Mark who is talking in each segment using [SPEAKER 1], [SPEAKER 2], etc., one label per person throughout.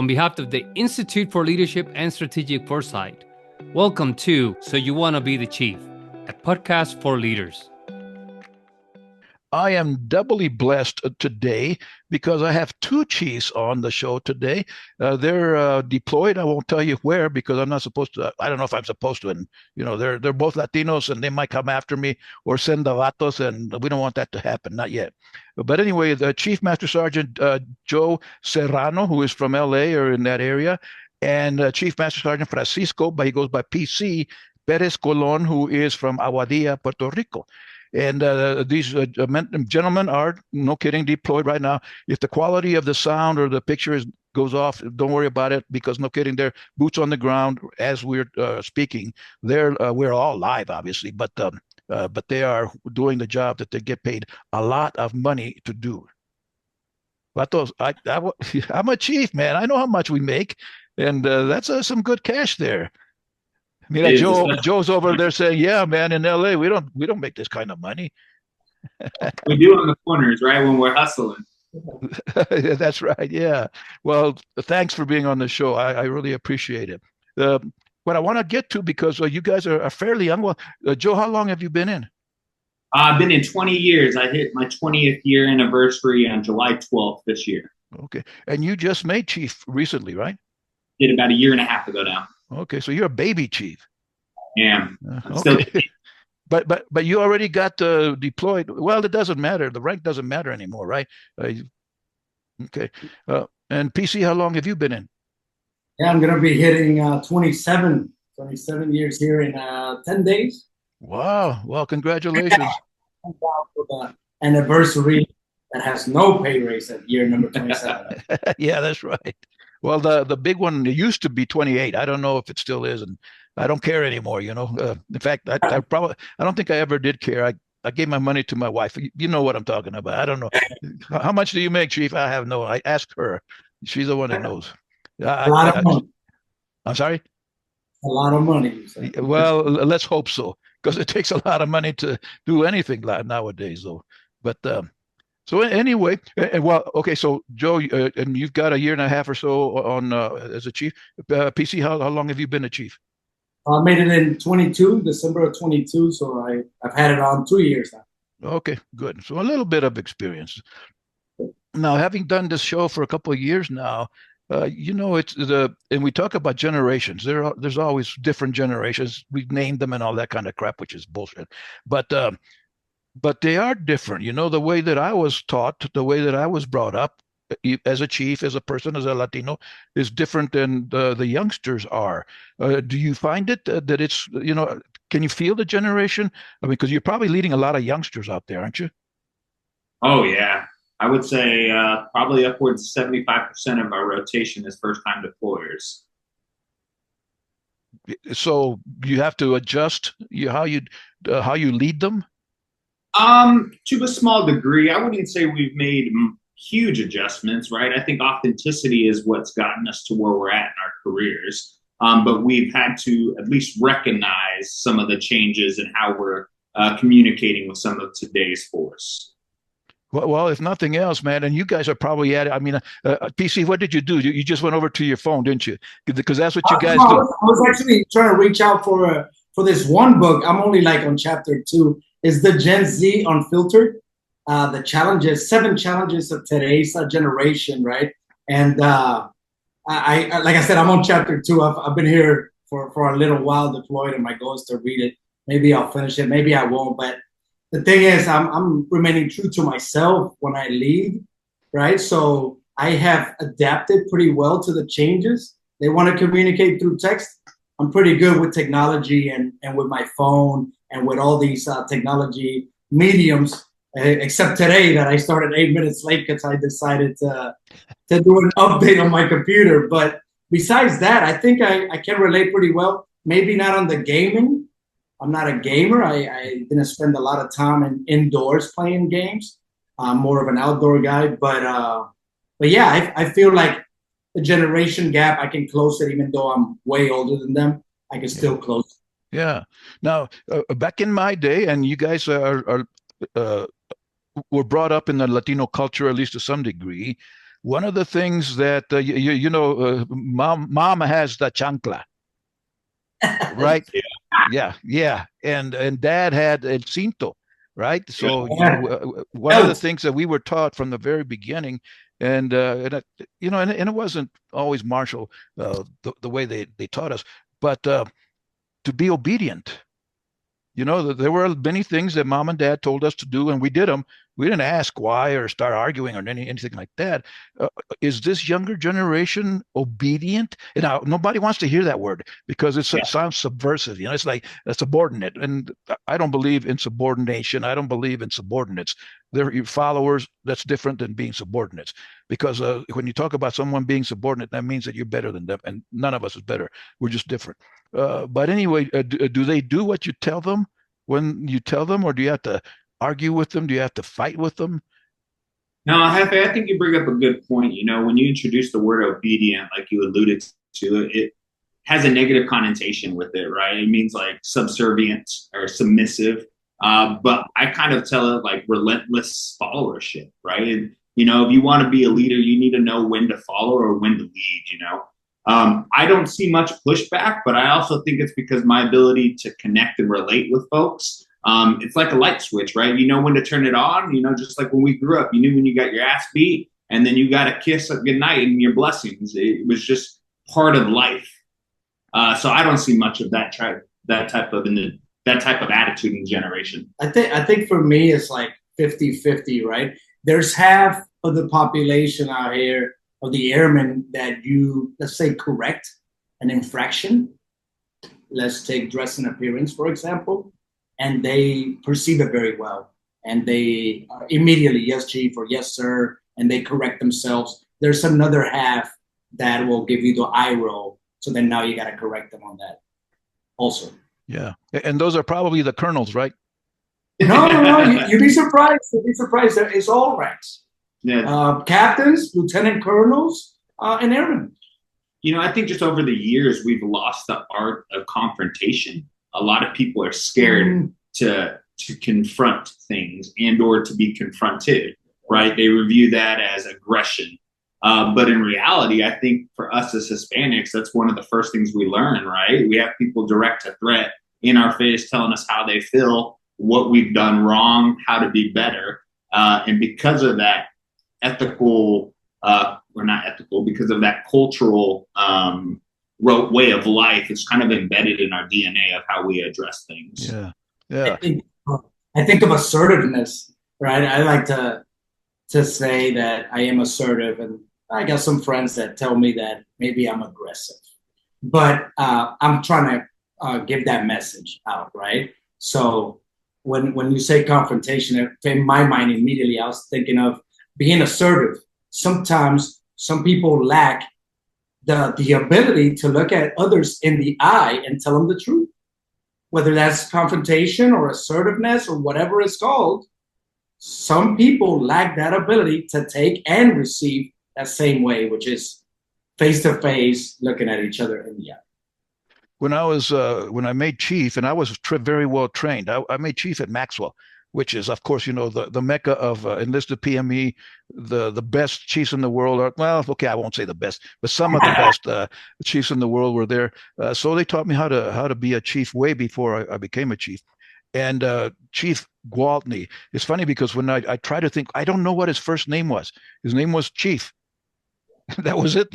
[SPEAKER 1] on behalf of the Institute for Leadership and Strategic Foresight. Welcome to So You Want to Be the Chief, a podcast for leaders.
[SPEAKER 2] I am doubly blessed today because I have two chiefs on the show today. They're deployed. I won't tell you where because I'm not supposed to. I don't know if I'm supposed to. And they're both Latinos, and they might come after me or send the vatos, and we don't want that to happen. Not yet. But anyway, the Chief Master Sergeant Joe Serrano, who is from L.A. or in that area, and Chief Master Sergeant Francisco, but he goes by PC Perez Colon, who is from Aguadilla, Puerto Rico. And these gentlemen are, no kidding, deployed right now. If the quality of the sound or the picture goes off, don't worry about it because, no kidding, they're boots on the ground as we're speaking. We're all live, obviously, but they are doing the job that they get paid a lot of money to do. Vatos, I'm a chief, man. I know how much we make, and that's some good cash there. Mira, Joe's over there saying, "Yeah, man, in LA, we don't make this kind of money."
[SPEAKER 3] We do on the corners, right, when we're hustling.
[SPEAKER 2] That's right. Yeah. Well, thanks for being on the show. I really appreciate it. What I want to get to, because you guys are fairly young. Well, Joe, how long have you been in?
[SPEAKER 3] I've been in 20 years. I hit my 20th year anniversary on July 12th this year.
[SPEAKER 2] Okay. And you just made chief recently, right?
[SPEAKER 3] Did about a year and a half ago now.
[SPEAKER 2] Okay, so you're a baby chief.
[SPEAKER 3] Yeah.
[SPEAKER 2] Okay. But you already got deployed. Well, it doesn't matter. The rank doesn't matter anymore, right? Okay. And PC, how long have you been in?
[SPEAKER 4] Yeah, I'm going to be hitting 27 years here in 10 days.
[SPEAKER 2] Wow. Well, congratulations.
[SPEAKER 4] For the anniversary that has no pay raise at year number 27.
[SPEAKER 2] Yeah, that's right. Well, the big one used to be 28. I don't know if it still is, and I don't care anymore. In fact, I don't think I ever did care. I gave my money to my wife. You know what I'm talking about. I don't know. How much do you make, Chief? I have no. I asked her. She's the one that knows.
[SPEAKER 4] A lot of money.
[SPEAKER 2] I'm sorry?
[SPEAKER 4] A lot of money.
[SPEAKER 2] Well, let's hope so, because it takes a lot of money to do anything nowadays, though. But so anyway, well, okay. So Joe, and you've got a year and a half or so on as a chief. PC, how long have you been a chief?
[SPEAKER 4] I made it in December of 22. So I've had it on 2 years now.
[SPEAKER 2] Okay, good. So a little bit of experience. Now, having done this show for a couple of years now, and we talk about generations. There's always different generations. We've named them and all that kind of crap, which is bullshit. But they are different. The way that I was taught, the way that I was brought up as a chief, as a person, as a Latino, is different than the youngsters are. Do you find it that it's, can you feel the generation? I mean, because you're probably leading a lot of youngsters out there, aren't you?
[SPEAKER 3] Oh, yeah. I would say probably upwards of 75% of our rotation is first-time deployers.
[SPEAKER 2] So you have to adjust how you lead them?
[SPEAKER 3] To a small degree. I wouldn't say we've made huge adjustments, right? I think authenticity is what's gotten us to where we're at in our careers. But we've had to at least recognize some of the changes in how we're communicating with some of today's force.
[SPEAKER 2] Well, if nothing else, man, and you guys are probably at it. I mean, PC, what did you do? You just went over to your phone, didn't you? Because that's what you guys do.
[SPEAKER 4] I was actually trying to reach out for this one book. I'm only like on chapter 2. Is the Gen Z Unfiltered? The challenges, 7 challenges of today's generation, right? And I like I said, I'm on chapter 2. I've been here for a little while deployed, and my goal is to read it. Maybe I'll finish it. Maybe I won't. But the thing is, I'm remaining true to myself when I lead, right? So I have adapted pretty well to the changes. They want to communicate through text. I'm pretty good with technology and with my phone and with all these technology mediums, except today that I started 8 minutes late because I decided to do an update on my computer. But besides that, I think I can relate pretty well. Maybe not on the gaming. I'm not a gamer. I didn't spend a lot of time indoors playing games. I'm more of an outdoor guy. But yeah, I feel like the generation gap, I can close it even though I'm way older than them. I can still close it.
[SPEAKER 2] Yeah. Now, back in my day, and you guys were brought up in the Latino culture, at least to some degree, one of the things that mom has the chancla, right? Yeah, and dad had el cinto, right? So one of the things that we were taught from the very beginning, and it wasn't always martial, the way they taught us, but to be obedient. There were many things that mom and dad told us to do, and we did them. We didn't ask why or start arguing or anything like that. Is this younger generation obedient? And now nobody wants to hear that word because it sounds subversive. It's like a subordinate, and I don't believe in subordination. I don't believe in subordinates. They're your followers. That's different than being subordinates. Because when you talk about someone being subordinate, that means that you're better than them, and none of us is better. We're just different. But anyway, do they do what you tell them when you tell them, or do you have to argue with them? Do you have to fight with them?
[SPEAKER 3] No, Hefe, I think you bring up a good point. When you introduce the word obedient, like you alluded to, it has a negative connotation with it, right? It means like subservient or submissive. But I kind of tell it like relentless followership, right? And, if you want to be a leader, you need to know when to follow or when to lead. I don't see much pushback, but I also think it's because my ability to connect and relate with folks, it's like a light switch, right? You know when to turn it on, just like when we grew up, you knew when you got your ass beat and then you got a kiss at goodnight and your blessings. It was just part of life. So I don't see much of that type of attitude in generation.
[SPEAKER 4] I think for me, it's like 50-50, right? There's half of the population out here of the airmen that you, let's say, correct an infraction. Let's take dress and appearance, for example, and they perceive it very well. And they immediately, yes, chief, or yes, sir, and they correct themselves. There's another half that will give you the eye roll. So then now you got to correct them on that also.
[SPEAKER 2] Yeah. And those are probably the colonels, right?
[SPEAKER 4] No. You'd be surprised. It's all ranks.
[SPEAKER 3] Yeah.
[SPEAKER 4] Captains, lieutenant colonels, and airmen.
[SPEAKER 3] I think just over the years, we've lost the art of confrontation. A lot of people are scared to confront things and or to be confronted, right? They review that as aggression. But in reality, I think for us as Hispanics, that's one of the first things we learn, right? We have people direct a threat in our face telling us how they feel, what we've done wrong, how to be better. And because of that because of that cultural way of life, it's kind of embedded in our DNA of how we address things.
[SPEAKER 2] Yeah.
[SPEAKER 4] I think of assertiveness, right? I like to say that I am assertive, and I got some friends that tell me that maybe I'm aggressive, but I'm trying to give that message out, right? So when you say confrontation, in my mind immediately I was thinking of being assertive. Sometimes some people lack the ability to look at others in the eye and tell them the truth, whether that's confrontation or assertiveness or whatever it's called. Some people lack that ability to take and receive that same way, which is face to face, looking at each other in the eye.
[SPEAKER 2] When I made chief, and I was very well trained, I made chief at Maxwell, which is, of course, the mecca of enlisted PME, the best chiefs in the world. I won't say the best, but some of the best chiefs in the world were there. So they taught me how to be a chief way before I became a chief. And Chief Gwaltney, it's funny because when I try to think, I don't know what his first name was. His name was Chief. That was it,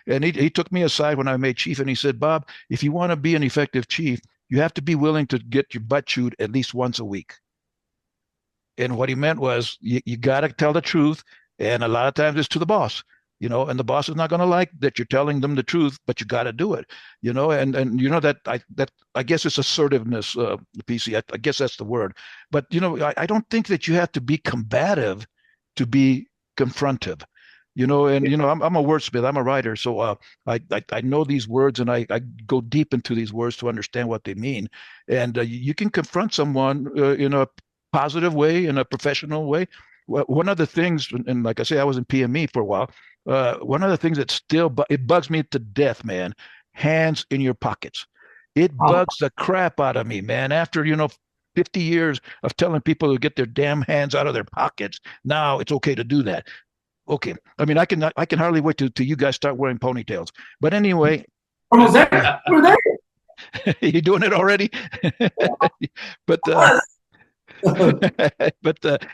[SPEAKER 2] And he took me aside when I made chief, and he said, Bob, if you want to be an effective chief, you have to be willing to get your butt chewed at least once a week. And what he meant was you got to tell the truth. And a lot of times it's to the boss, and the boss is not going to like that you're telling them the truth, but you got to do it, and that I guess it's assertiveness, PC. I guess that's the word. But, I don't think that you have to be combative to be confrontive. I'm a wordsmith. I'm a writer, so I know these words, and I go deep into these words to understand what they mean. And you can confront someone in a positive way, in a professional way. One of the things, and like I say, I was in PME for a while. One of the things that it bugs me to death, man. Hands in your pockets. It bugs the crap out of me, man. After 50 years of telling people to get their damn hands out of their pockets, now it's okay to do that. Okay. I mean, I can hardly wait till you guys start wearing ponytails. But anyway,
[SPEAKER 4] Almost there. We're there.
[SPEAKER 2] you doing it already? But but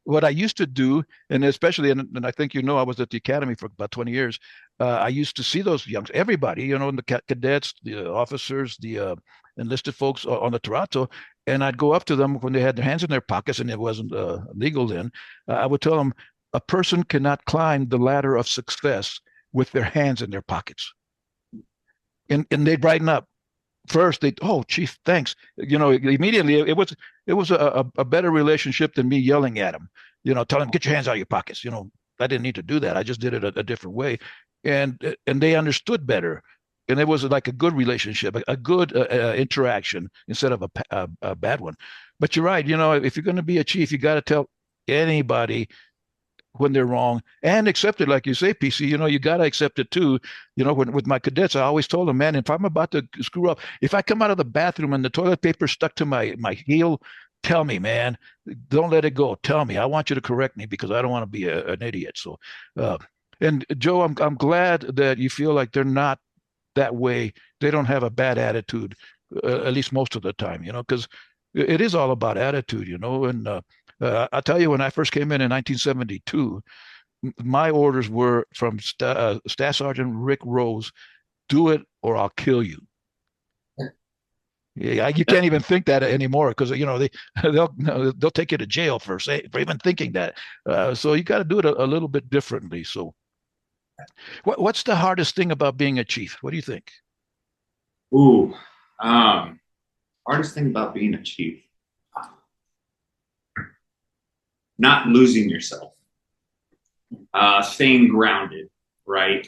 [SPEAKER 2] what I used to do, and especially, and I think I was at the academy for about 20 years. I used to see those youngs, everybody, in the cadets, the officers, the enlisted folks on the Toronto, and I'd go up to them when they had their hands in their pockets, and it wasn't legal then. I would tell them, a person cannot climb the ladder of success with their hands in their pockets, and they'd brighten up. First, oh, chief, thanks. Immediately it was a better relationship than me yelling at him. Tell him, get your hands out of your pockets. I didn't need to do that. I just did it a different way, and they understood better, and it was like a good relationship, a good interaction instead of a bad one. But you're right. If you're going to be a chief, you got to tell anybody when they're wrong and accept it, like you say, PC. You got to accept it too. With my cadets, I always told them, man, if I'm about to screw up, if I come out of the bathroom and the toilet paper stuck to my heel, tell me, man. Don't let it go. Tell me. I want you to correct me because I don't want to be an idiot. So, and Joe, I'm glad that you feel like they're not that way. They don't have a bad attitude, at least most of the time. Because it is all about attitude. And I'll tell you, when I first came in 1972, my orders were from Staff Sergeant Rick Rose: do it or I'll kill you. Yeah, you can't even think that anymore because they'll take you to jail for even thinking that. So you got to do it a little bit differently. So, what's the hardest thing about being a chief? What do you think?
[SPEAKER 3] Ooh, hardest thing about being a chief. Not losing yourself, staying grounded, right?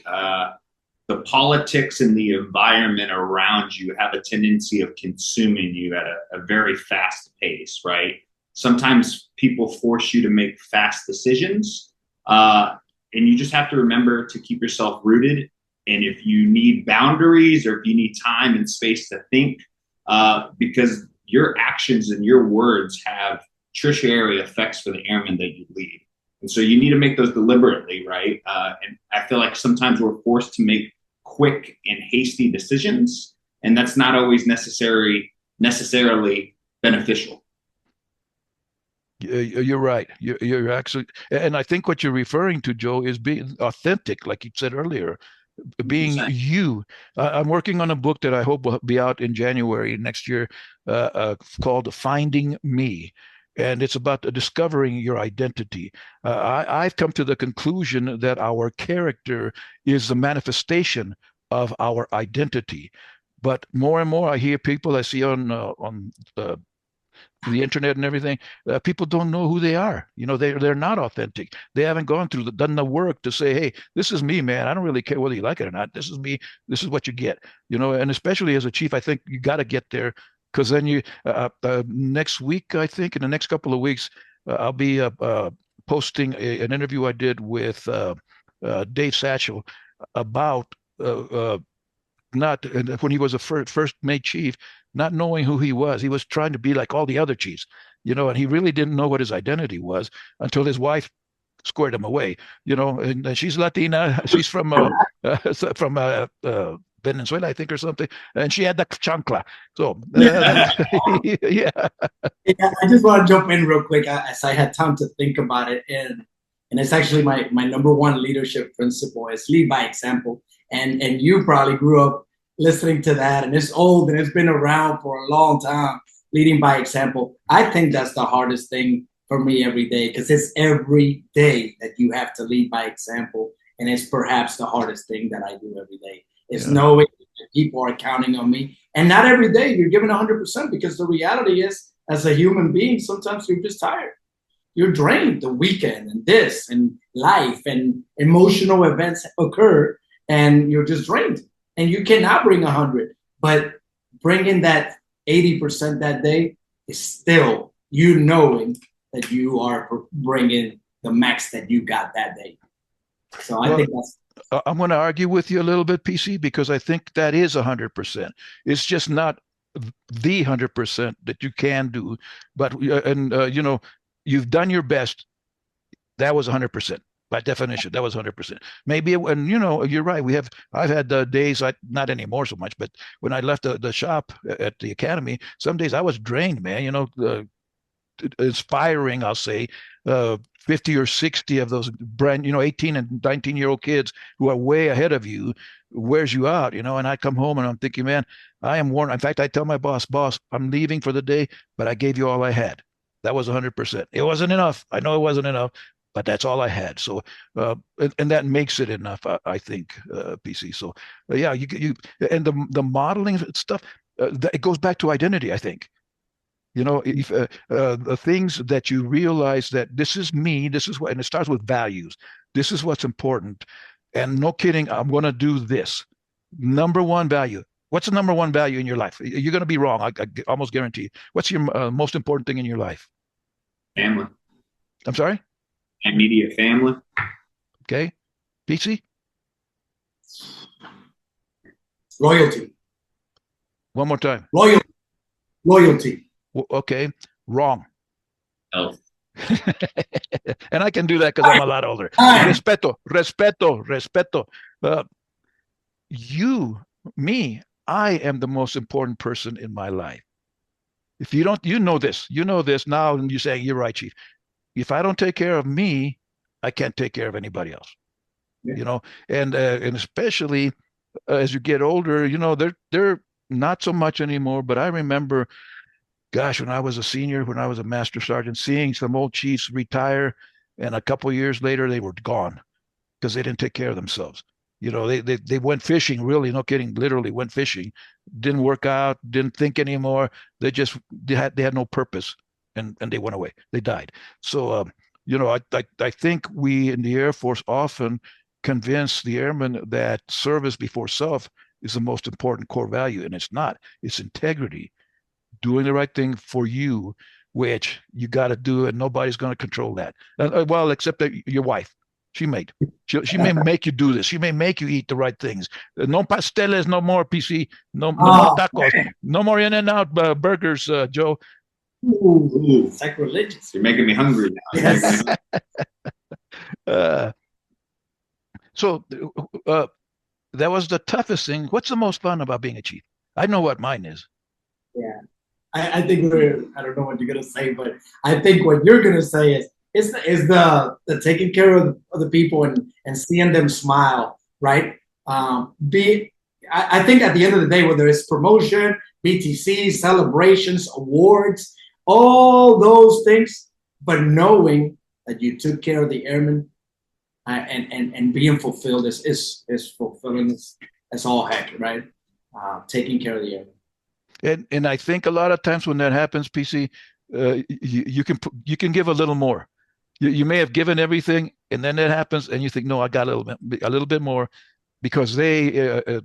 [SPEAKER 3] The politics and the environment around you have a tendency of consuming you at a very fast pace, right? Sometimes people force you to make fast decisions, and you just have to remember to keep yourself rooted. And if you need boundaries or if you need time and space to think, because your actions and your words have tertiary effects for the airmen that you lead. And so you need to make those deliberately, right? And I feel like sometimes we're forced to make quick and hasty decisions, and that's not always necessarily beneficial.
[SPEAKER 2] You're right. You're actually, and I think what you're referring to, Joe, is being authentic, like you said earlier, being 100%. You. I'm working on a book that I hope will be out in January next year, called Finding Me. And it's about discovering your identity. I've come to the conclusion that our character is the manifestation of our identity. But more and more, I hear people I see on the internet and everything. People don't know who they are. They're not authentic. They haven't done the work to say, "Hey, this is me, man. I don't really care whether you like it or not. This is me. This is what you get." And especially as a chief, I think you got to get there. Because then next week, I think, in the next couple of weeks, I'll be posting an interview I did with Dave Satchel about not when he was a first mate chief, not knowing who he was. He was trying to be like all the other chiefs, and he really didn't know what his identity was until his wife squared him away. And she's Latina. She's from Venezuela, I think, or something, and she had the chancla. So, yeah.
[SPEAKER 4] I just want to jump in real quick as I had time to think about it, and it's actually my number one leadership principle is lead by example. And you probably grew up listening to that, and it's old and it's been around for a long time. Leading by example, I think that's the hardest thing for me every day, because it's every day that you have to lead by example, and it's perhaps the hardest thing that I do every day. Is knowing that people are counting on me. And not every day you're given 100%, because the reality is, as a human being, sometimes you're just tired. You're drained. The weekend and this and life and emotional events occur, and you're just drained. And you cannot bring 100, but bringing that 80% that day is still you knowing that you are bringing the max that you got that day. So I think that's.
[SPEAKER 2] I'm going to argue with you a little bit, PC, because I think that is 100%. It's just not the 100% that you can do, but you've done your best. That was 100%. By definition, that was 100%. Maybe when you're right. I've had days, not anymore so much, but when I left the shop at the academy, some days I was drained, man. Inspiring, I'll say, 50 or 60 of those 18 and 19-year-old kids who are way ahead of you, wears you out, and I come home and I'm thinking, man, I am worn. In fact, I tell my boss, I'm leaving for the day, but I gave you all I had. That was 100%. It wasn't enough. I know it wasn't enough, but that's all I had. So, and that makes it enough, I think, PC. So, yeah, and the modeling stuff, it goes back to identity, I think. If the things that you realize that this is me, this is what, and it starts with values. This is what's important. And no kidding, I'm going to do this. Number one value. What's the number one value in your life? You're going to be wrong. I almost guarantee. What's your most important thing in your life?
[SPEAKER 3] Family.
[SPEAKER 2] I'm sorry?
[SPEAKER 3] Immediate family.
[SPEAKER 2] Okay. PC?
[SPEAKER 4] Loyalty.
[SPEAKER 2] One more time.
[SPEAKER 4] Loyalty.
[SPEAKER 2] Okay. Wrong.
[SPEAKER 3] Health.
[SPEAKER 2] And I can do that because I'm a lot older. Respeto. I am the most important person in my life. If you don't, you know this now, and you're saying, you're right, Chief. If I don't take care of me, I can't take care of anybody else. Yeah. And especially as you get older, they're not so much anymore. But I remember, gosh, when I was a senior, when I was a master sergeant, seeing some old chiefs retire, and a couple of years later they were gone because they didn't take care of themselves. They went fishing, really, no kidding, literally went fishing, didn't work out, didn't think anymore. They had no purpose, and they went away. They died. So I think we in the Air Force often convince the airmen that service before self is the most important core value, and it's not. It's integrity, doing the right thing for you, which you got to do, and nobody's going to control that. Well, except that your wife. She may make you do this. She may make you eat the right things. No pasteles, no more PC, no more tacos, no more In-N-Out burgers, Joe.
[SPEAKER 4] Ooh, sacrilegious.
[SPEAKER 3] You're making me hungry now.
[SPEAKER 4] Yes.
[SPEAKER 2] So that was the toughest thing. What's the most fun about being a chief? I know what mine is.
[SPEAKER 4] Yeah, I think I don't know what you're gonna say, but I think what you're gonna say is the taking care of the people and seeing them smile, right? I think at the end of the day, whether it's promotion, BTC, celebrations, awards, all those things, but knowing that you took care of the airmen and being fulfilled is fulfilling as all heck, right? Taking care of the airmen.
[SPEAKER 2] And I think a lot of times when that happens, PC, you can give a little more. You may have given everything, and then it happens, and you think, no, I got a little bit more, because they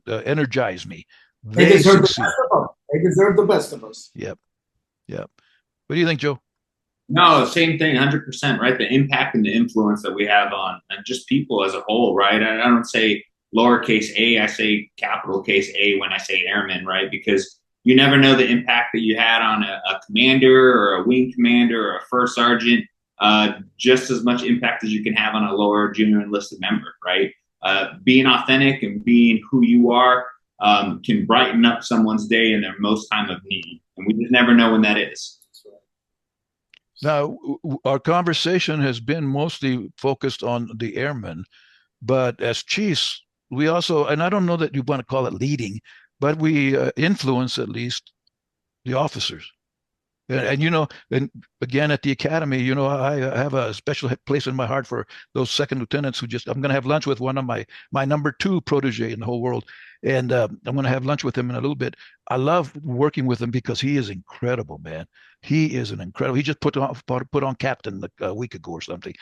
[SPEAKER 2] energize me.
[SPEAKER 4] They deserve the best of us. They deserve the best of us.
[SPEAKER 2] Yep. What do you think, Joe?
[SPEAKER 3] No, same thing, 100%, right? The impact and the influence that we have on just people as a whole, right? I don't say lowercase a, I say capital case A when I say airmen, right? Because you never know the impact that you had on a commander or a wing commander or a first sergeant, just as much impact as you can have on a lower junior enlisted member, right? Being authentic and being who you are can brighten up someone's day in their most time of need. And we just never know when that is.
[SPEAKER 2] Now, our conversation has been mostly focused on the airmen, but as chiefs, we also, and I don't know that you want to call it leading, but we influence at least the officers. And and again, at the academy, I have a special place in my heart for those second lieutenants who I'm going to have lunch with one of my number 2 protege in the whole world. And I'm going to have lunch with him in a little bit. I love working with him because he is incredible, man. He is an incredible, he just put on captain a week ago or something.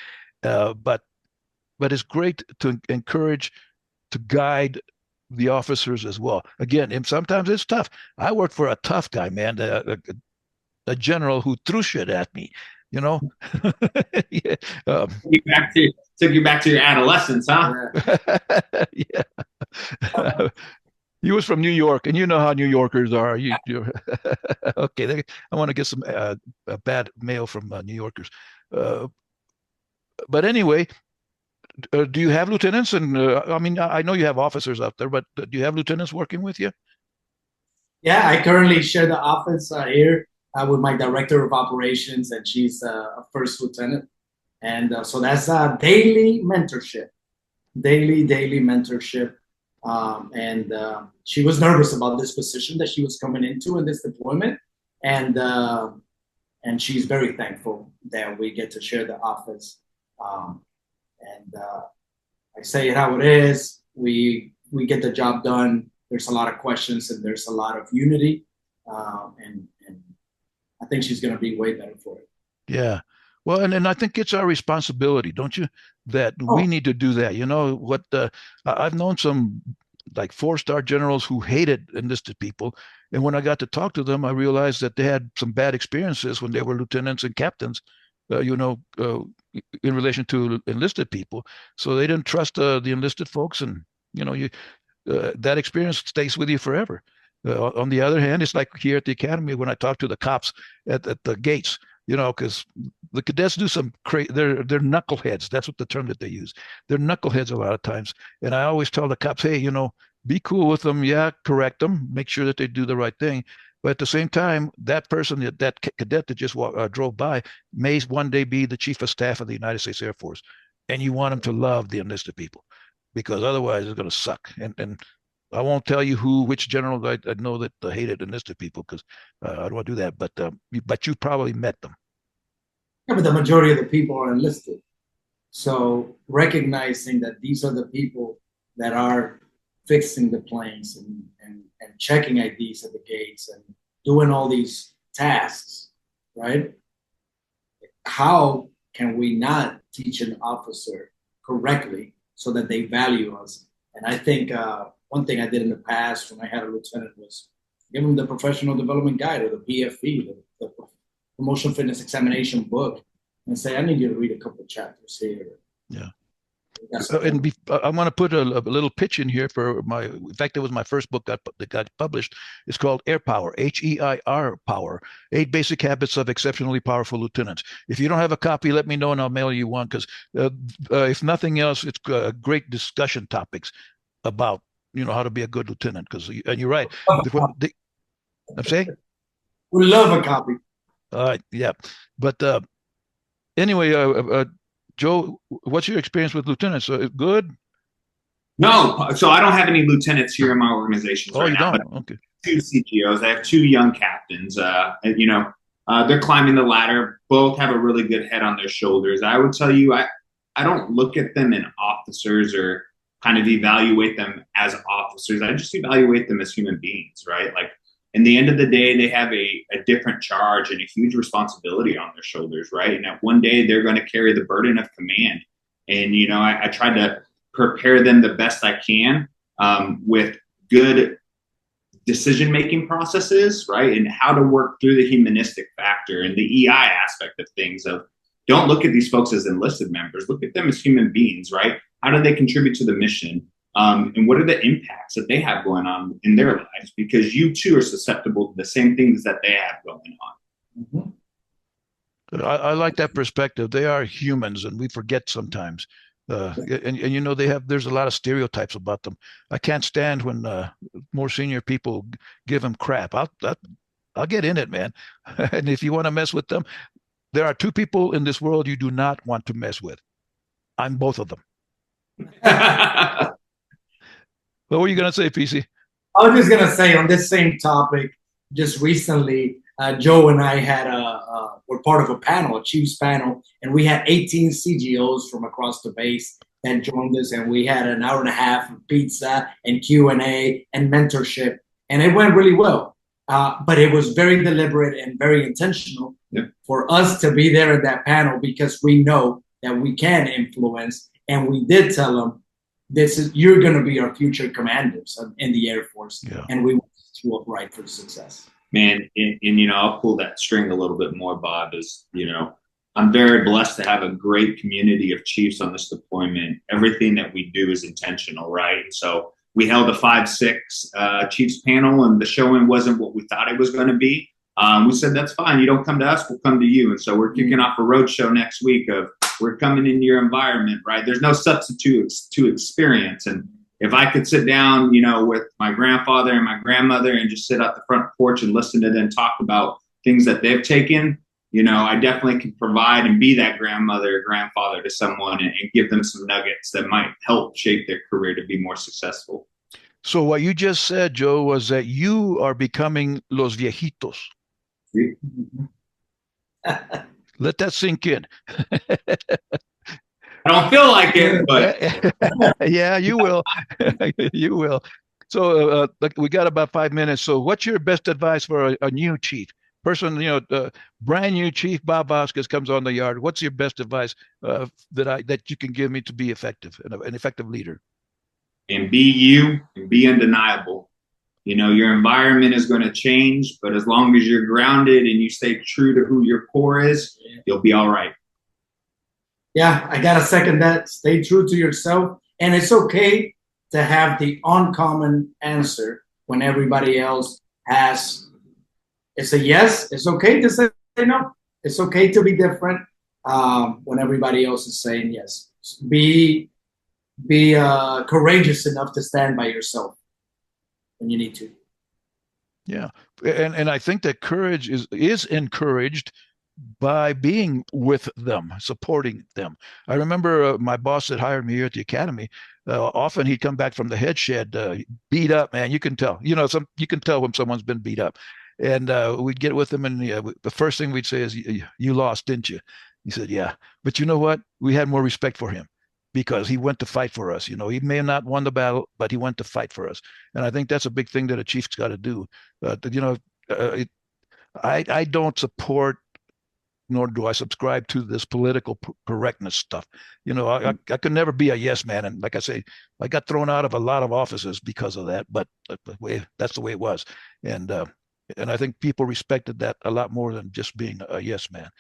[SPEAKER 2] But it's great to encourage, to guide the officers as well. Again, and sometimes it's tough. I worked for a tough guy, man, a general who threw shit at me, yeah.
[SPEAKER 3] Took you back to your adolescence, huh?
[SPEAKER 2] Yeah. He was from New York, and you know how New Yorkers are. Okay, I want to get some bad mail from New Yorkers. But anyway, Do you have lieutenants? And I mean, I know you have officers out there, but do you have lieutenants working with you?
[SPEAKER 4] Yeah, I currently share the office here with my director of operations, and she's a first lieutenant. And so that's daily mentorship, daily mentorship. And she was nervous about this position that she was coming into in this deployment. And she's very thankful that we get to share the office. And I say it how it is. We get the job done. There's a lot of questions and there's a lot of unity. And I think she's going to be way better for it.
[SPEAKER 2] Yeah. Well, and I think it's our responsibility, don't you? That we need to do that. You know what? I've known some like 4-star generals who hated enlisted people. And when I got to talk to them, I realized that they had some bad experiences when they were lieutenants and captains, in relation to enlisted people. So they didn't trust the enlisted folks. And, that experience stays with you forever. On the other hand, it's like here at the academy when I talk to the cops at the gates, because the cadets do some they're knuckleheads. That's what the term that they use. They're knuckleheads a lot of times. And I always tell the cops, hey, be cool with them. Yeah, correct them. Make sure that they do the right thing. But at the same time, that person, that cadet that just drove by, may one day be the chief of staff of the United States Air Force. And you want them to love the enlisted people, because otherwise it's going to suck. And I won't tell you which general I know that hated enlisted people, because I don't want to do that. But you probably met them.
[SPEAKER 4] Yeah, but the majority of the people are enlisted. So recognizing that these are the people that are fixing the planes and checking IDs at the gates and doing all these tasks, right? How can we not teach an officer correctly so that they value us? And I think one thing I did in the past when I had a lieutenant was give them the professional development guide, or the PFE, the promotion fitness examination book, and say, I need you to read a couple of chapters here.
[SPEAKER 2] Yeah. And I want to put a little pitch in here for in fact, it was my first book that got published. It's called Air Power, HEIR Power, 8 Basic Habits of Exceptionally Powerful Lieutenants. If you don't have a copy, let me know and I'll mail you one, because if nothing else, it's great discussion topics about, how to be a good lieutenant. And you're right. I'm saying?
[SPEAKER 4] We love a copy.
[SPEAKER 2] Yeah. But anyway, Joe, what's your experience with lieutenants? Good?
[SPEAKER 3] No, so I don't have any lieutenants here in my organization.
[SPEAKER 2] Oh,
[SPEAKER 3] right
[SPEAKER 2] you
[SPEAKER 3] now,
[SPEAKER 2] don't? Okay.
[SPEAKER 3] 2 CGOs. I have 2 young captains. They're climbing the ladder. Both have a really good head on their shoulders. I would tell you, I don't look at them in officers or kind of evaluate them as officers. I just evaluate them as human beings, right? Like, in the end of the day, they have a different charge and a huge responsibility on their shoulders, right? And at one day, they're going to carry the burden of command. And, I try to prepare them the best I can with good decision-making processes, right? And how to work through the humanistic factor and the EI aspect of things. Don't look at these folks as enlisted members. Look at them as human beings, right? How do they contribute to the mission? And what are the impacts that they have going on in their lives? Because you too are susceptible to the same things that they have going on.
[SPEAKER 2] Mm-hmm. I like that perspective. They are humans, and we forget sometimes. There's a lot of stereotypes about them. I can't stand when more senior people give them crap. I'll get in it, man. And if you want to mess with them, there are 2 people in this world you do not want to mess with. I'm both of them. What were you going to say, PC?
[SPEAKER 4] I was just going to say, on this same topic, just recently, Joe and I were part of a panel, a Chiefs panel, and we had 18 CGOs from across the base that joined us, and we had an hour and a half of pizza and Q&A and mentorship, and it went really well. But it was very deliberate and very intentional for us to be there at that panel, because we know that we can influence, and we did tell them, you're going to be our future commanders in the Air Force, and we want you upright for success.
[SPEAKER 3] Man, and I'll pull that string a little bit more, Bob. I'm very blessed to have a great community of chiefs on this deployment. Everything that we do is intentional, right? So we held a 5-6 chiefs panel, and the showing wasn't what we thought it was going to be. We said, that's fine. You don't come to us, we'll come to you. And so we're kicking off a road show next week of We're coming into your environment, right? There's no substitute to experience. And if I could sit down, with my grandfather and my grandmother and just sit at the front porch and listen to them talk about things that they've taken, I definitely can provide and be that grandmother or grandfather to someone and give them some nuggets that might help shape their career to be more successful.
[SPEAKER 2] So what you just said, Joe, was that you are becoming los viejitos. Let that sink in.
[SPEAKER 3] I don't feel like it, but
[SPEAKER 2] yeah, you will. You will. So we got about 5 minutes. So what's your best advice for a new chief? Person, brand new chief Bob Vasquez comes on the yard. What's your best advice that you can give me to be effective, an effective leader?
[SPEAKER 3] And be you and be undeniable. Your environment is going to change, but as long as you're grounded and you stay true to who your core is, you'll be all right.
[SPEAKER 4] Yeah, I got to second that. Stay true to yourself. And it's okay to have the uncommon answer when everybody else has. It's a yes. It's okay to say no. It's okay to be different when everybody else is saying yes. Be courageous enough to stand by yourself when you need to.
[SPEAKER 2] Yeah, and I think that courage is encouraged by being with them, supporting them. I remember my boss that hired me here at the academy. Often he'd come back from the head shed, beat up. Man, you can tell. You can tell when someone's been beat up. And we'd get with him, and the first thing we'd say is, "You lost, didn't you?" He said, "Yeah." But you know what? We had more respect for him because he went to fight for us. He may have not won the battle, but he went to fight for us. And I think that's a big thing that a chief's got to do. I don't support, nor do I subscribe to this political correctness stuff. I could never be a yes man. And like I say, I got thrown out of a lot of offices because of that, but that's the way it was. And I think people respected that a lot more than just being a yes man.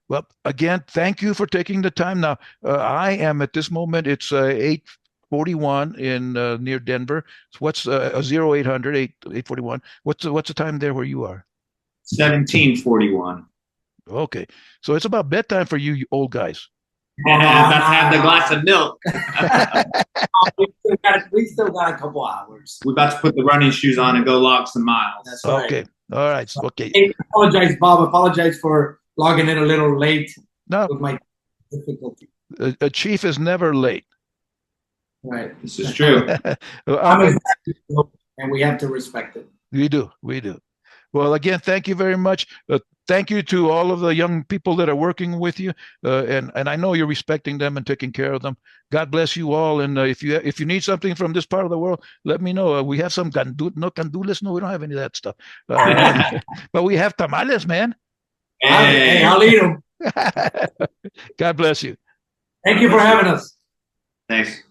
[SPEAKER 2] Well, again, thank you for taking the time. Now, I am at this moment, it's 8:41 in near Denver. So what's 0800 841? What's the time there where you are?
[SPEAKER 3] 17:41.
[SPEAKER 2] Okay, so it's about bedtime for you old guys.
[SPEAKER 3] About to have the glass of milk.
[SPEAKER 4] we still got a couple hours.
[SPEAKER 3] We're about to put the running shoes on and go log some miles.
[SPEAKER 4] That's right.
[SPEAKER 2] Okay, all right. Okay.
[SPEAKER 4] Hey, apologize, Bob. Apologize for logging in a little late.
[SPEAKER 2] No,
[SPEAKER 4] with my difficulty.
[SPEAKER 2] A chief is never late.
[SPEAKER 4] Right.
[SPEAKER 3] This is true.
[SPEAKER 4] And we have to respect it.
[SPEAKER 2] We do. Well, again, thank you very much. Thank you to all of the young people that are working with you, and I know you're respecting them and taking care of them. God bless you all. And if you need something from this part of the world, let me know. We have some candules. No, we don't have any of that stuff. But we have tamales, man.
[SPEAKER 4] Hey, I'll eat them.
[SPEAKER 2] God bless you.
[SPEAKER 4] Thank you for having us.
[SPEAKER 3] Thanks.